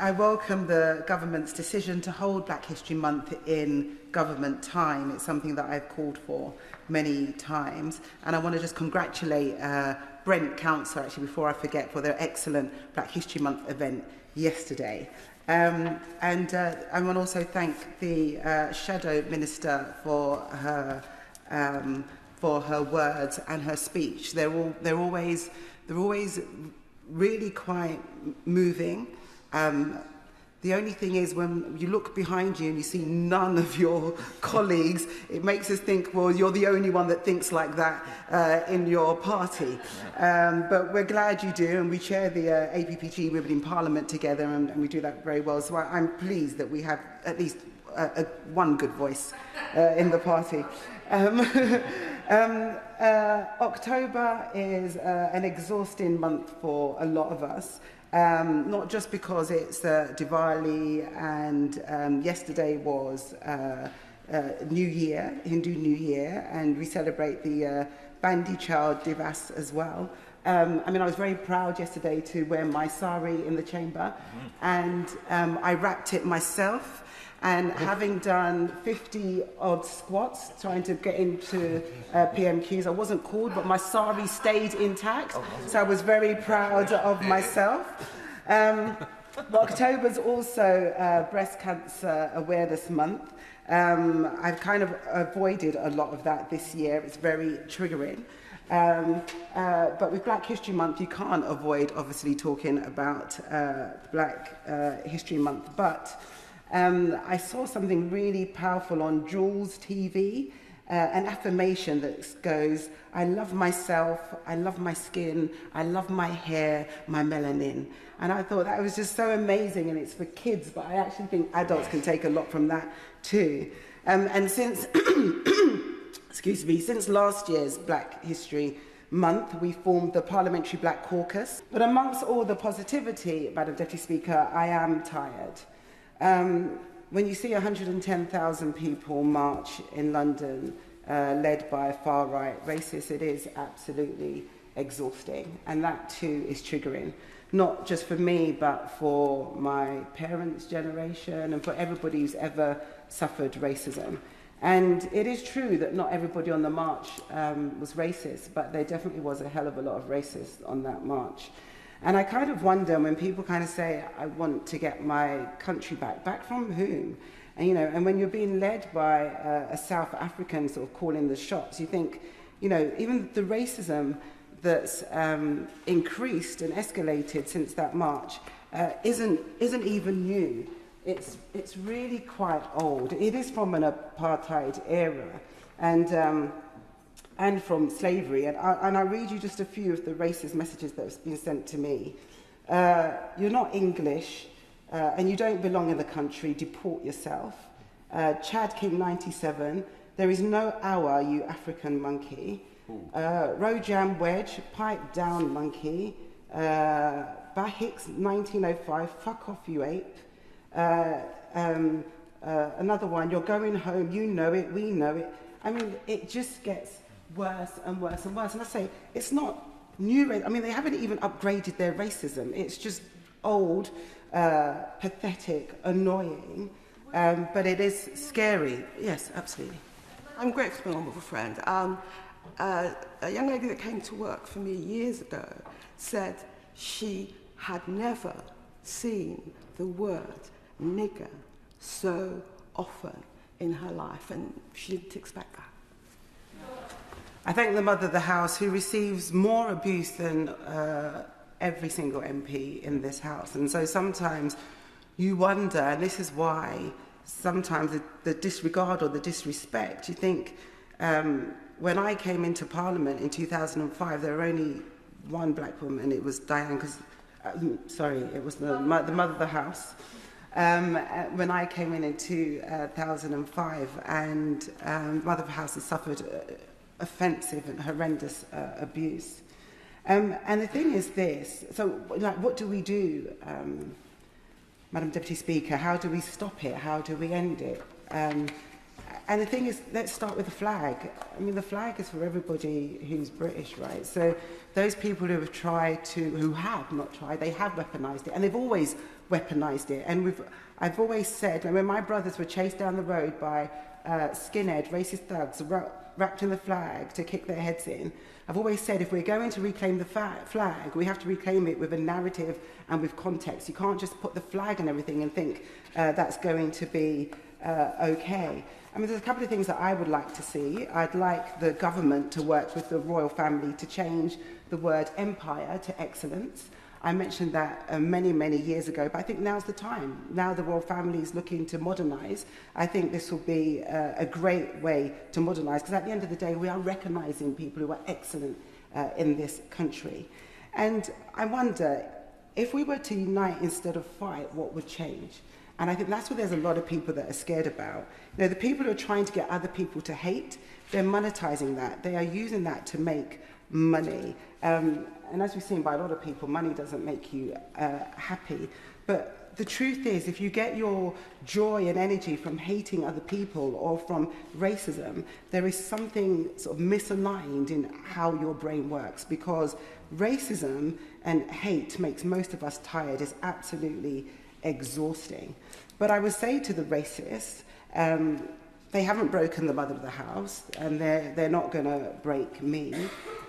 I welcome the government's decision to hold Black History Month in government time. It's something that I've called for many times. And I want to just congratulate Brent Council, actually, before I forget, for their excellent Black History Month event yesterday. I want to also thank the Shadow Minister for her words and her speech. They're always really quite moving. The only thing is, when you look behind you and you see none of your colleagues, it makes us think, well, you're the only one that thinks like that in your party. But we're glad you do, and we chair the APPG Women in Parliament together, and we do that very well. So I'm pleased that we have at least one good voice in the party. October is an exhausting month for a lot of us. Not just because it's Diwali and yesterday was New Year, Hindu New Year, and we celebrate the Bandi Child Divas as well. I was very proud yesterday to wear my sari in the chamber, and I wrapped it myself. And having done 50 odd squats trying to get into PMQs, I wasn't called, but my sari stayed intact. So I was very proud of myself. But October's also Breast Cancer Awareness Month. I've kind of avoided a lot of that this year. It's very triggering. But with Black History Month, you can't avoid, obviously, talking about Black History Month. But I saw something really powerful on Jules TV, an affirmation that goes, I love myself, I love my skin, I love my hair, my melanin. And I thought that was just so amazing, and it's for kids, but I actually think adults can take a lot from that too. And since, excuse me, since last year's Black History Month, we formed the Parliamentary Black Caucus. But amongst all the positivity, Madam Deputy Speaker, I am tired. When you see 110,000 people march in London, led by far-right racists, it is absolutely exhausting. And that too is triggering, not just for me, but for my parents' generation and for everybody who's ever suffered racism. And it is true that not everybody on the march was racist, but there definitely was a hell of a lot of racists on that march. And I kind of wonder, when people kind of say, I want to get my country back from whom? And, and when you're being led by a South African sort of calling the shots, you think, even the racism that's increased and escalated since that march isn't even new. It's really quite old. It is from an apartheid era. And from slavery. And I read you just a few of the racist messages that have been sent to me. You're not English, and you don't belong in the country, deport yourself. Chad King 97, there is no hour, you African monkey. Rojam Wedge, pipe down monkey. Bahix 1905, fuck off you ape. Another one, you're going home, you know it, we know it. It just gets worse and worse and worse. And I say, it's not new. They haven't even upgraded their racism. It's just old, pathetic, annoying, but it is scary. Yes, absolutely. I'm grateful to my wonderful friend. A young lady that came to work for me years ago said she had never seen the word nigger so often in her life, and she didn't expect that. I thank the Mother of the House, who receives more abuse than every single MP in this House. And so sometimes you wonder, and this is why sometimes the disregard or the disrespect, you think, when I came into Parliament in 2005, there were only one black woman, and it was Diane, it was the Mother of the House. When I came in 2005, and Mother of the House has suffered offensive and horrendous abuse. And the thing is this, so what do we do, Madam Deputy Speaker? How do we stop it? How do we end it? And the thing is, let's start with the flag. The flag is for everybody who's British, right? So those people who have not tried, they have weaponised it, and they've always weaponized it. And I've always said, when my brothers were chased down the road by skinhead, racist thugs wrapped in the flag to kick their heads in, I've always said if we're going to reclaim the flag, we have to reclaim it with a narrative and with context. You can't just put the flag and everything and think that's going to be okay. I mean, there's a couple of things that I would like to see. I'd like the government to work with the royal family to change the word empire to excellence. I mentioned that many, many years ago, but I think now's the time. Now the royal family is looking to modernise. I think this will be a great way to modernise, because at the end of the day, we are recognising people who are excellent in this country. And I wonder, if we were to unite instead of fight, what would change? And I think that's what there's a lot of people that are scared about. You know, the people who are trying to get other people to hate, they're monetizing that. They are using that to make money. And as we've seen by a lot of people, money doesn't make you happy. But the truth is, if you get your joy and energy from hating other people or from racism, there is something sort of misaligned in how your brain works, because racism and hate makes most of us tired. It's absolutely exhausting. But I would say to the racists, they haven't broken the mother of the house, and they're not going to break me.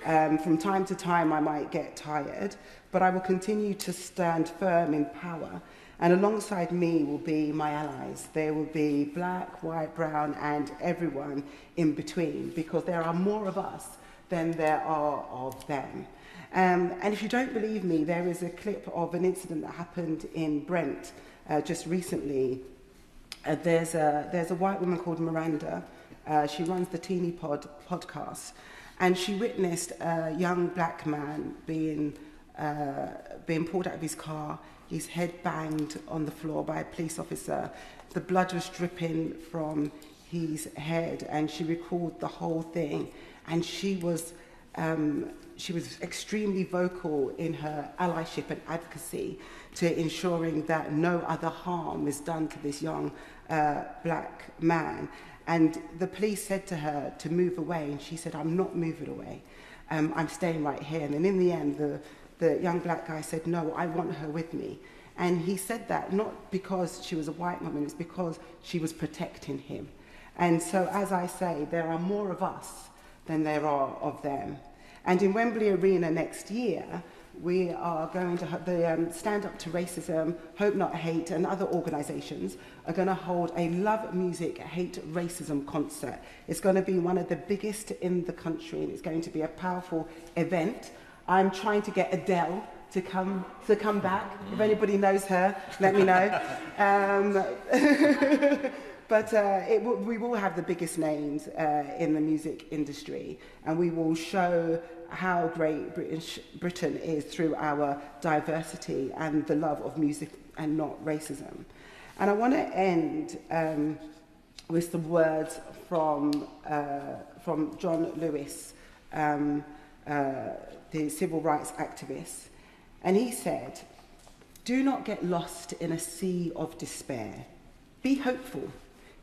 From time to time, I might get tired, but I will continue to stand firm in power. And alongside me will be my allies. There will be black, white, brown, and everyone in between, because there are more of us than there are of them. And if you don't believe me, there is a clip of an incident that happened in Brent just recently. There's a white woman called Miranda. She runs the Teeny podcast, and she witnessed a young black man being pulled out of his car, his head banged on the floor by a police officer. The blood was dripping from his head, and she recalled the whole thing. And she was extremely vocal in her allyship and advocacy to ensuring that no other harm is done to this young black man. And the police said to her to move away, and she said, "I'm not moving away. I'm staying right here." And then in the end, the young black guy said, "No, I want her with me." And he said that not because she was a white woman, it's because she was protecting him. And so, as I say, there are more of us than there are of them. And in Wembley Arena next year, we are going to have the Stand Up to Racism, Hope Not Hate, and other organisations are going to hold a Love Music Hate Racism concert. It's going to be one of the biggest in the country, and it's going to be a powerful event. I'm trying to get Adele to come back. If anybody knows her, let me know. But we will have the biggest names in the music industry, and we will show how great Britain is through our diversity and the love of music and not racism. And I want to end with some words from John Lewis, the civil rights activist. And he said, "Do not get lost in a sea of despair. Be hopeful.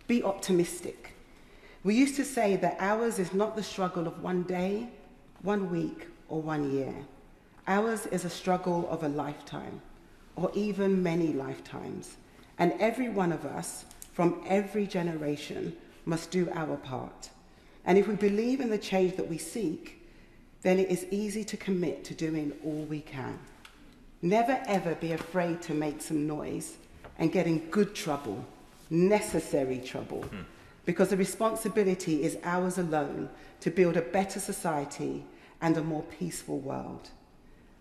Be optimistic. We used to say that ours is not the struggle of one day, 1 week, or 1 year. Ours is a struggle of a lifetime, or even many lifetimes. And every one of us, from every generation, must do our part. And if we believe in the change that we seek, then it is easy to commit to doing all we can. Never ever be afraid to make some noise and get in good trouble, necessary trouble, because the responsibility is ours alone to build a better society and a more peaceful world.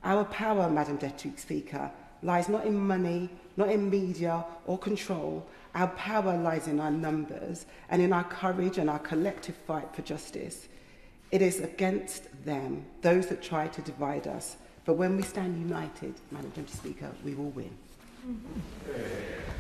Our power, Madam Deputy Speaker, lies not in money, not in media or control. Our power lies in our numbers and in our courage and our collective fight for justice. It is against them, those that try to divide us. But when we stand united, Madam Deputy Speaker, we will win."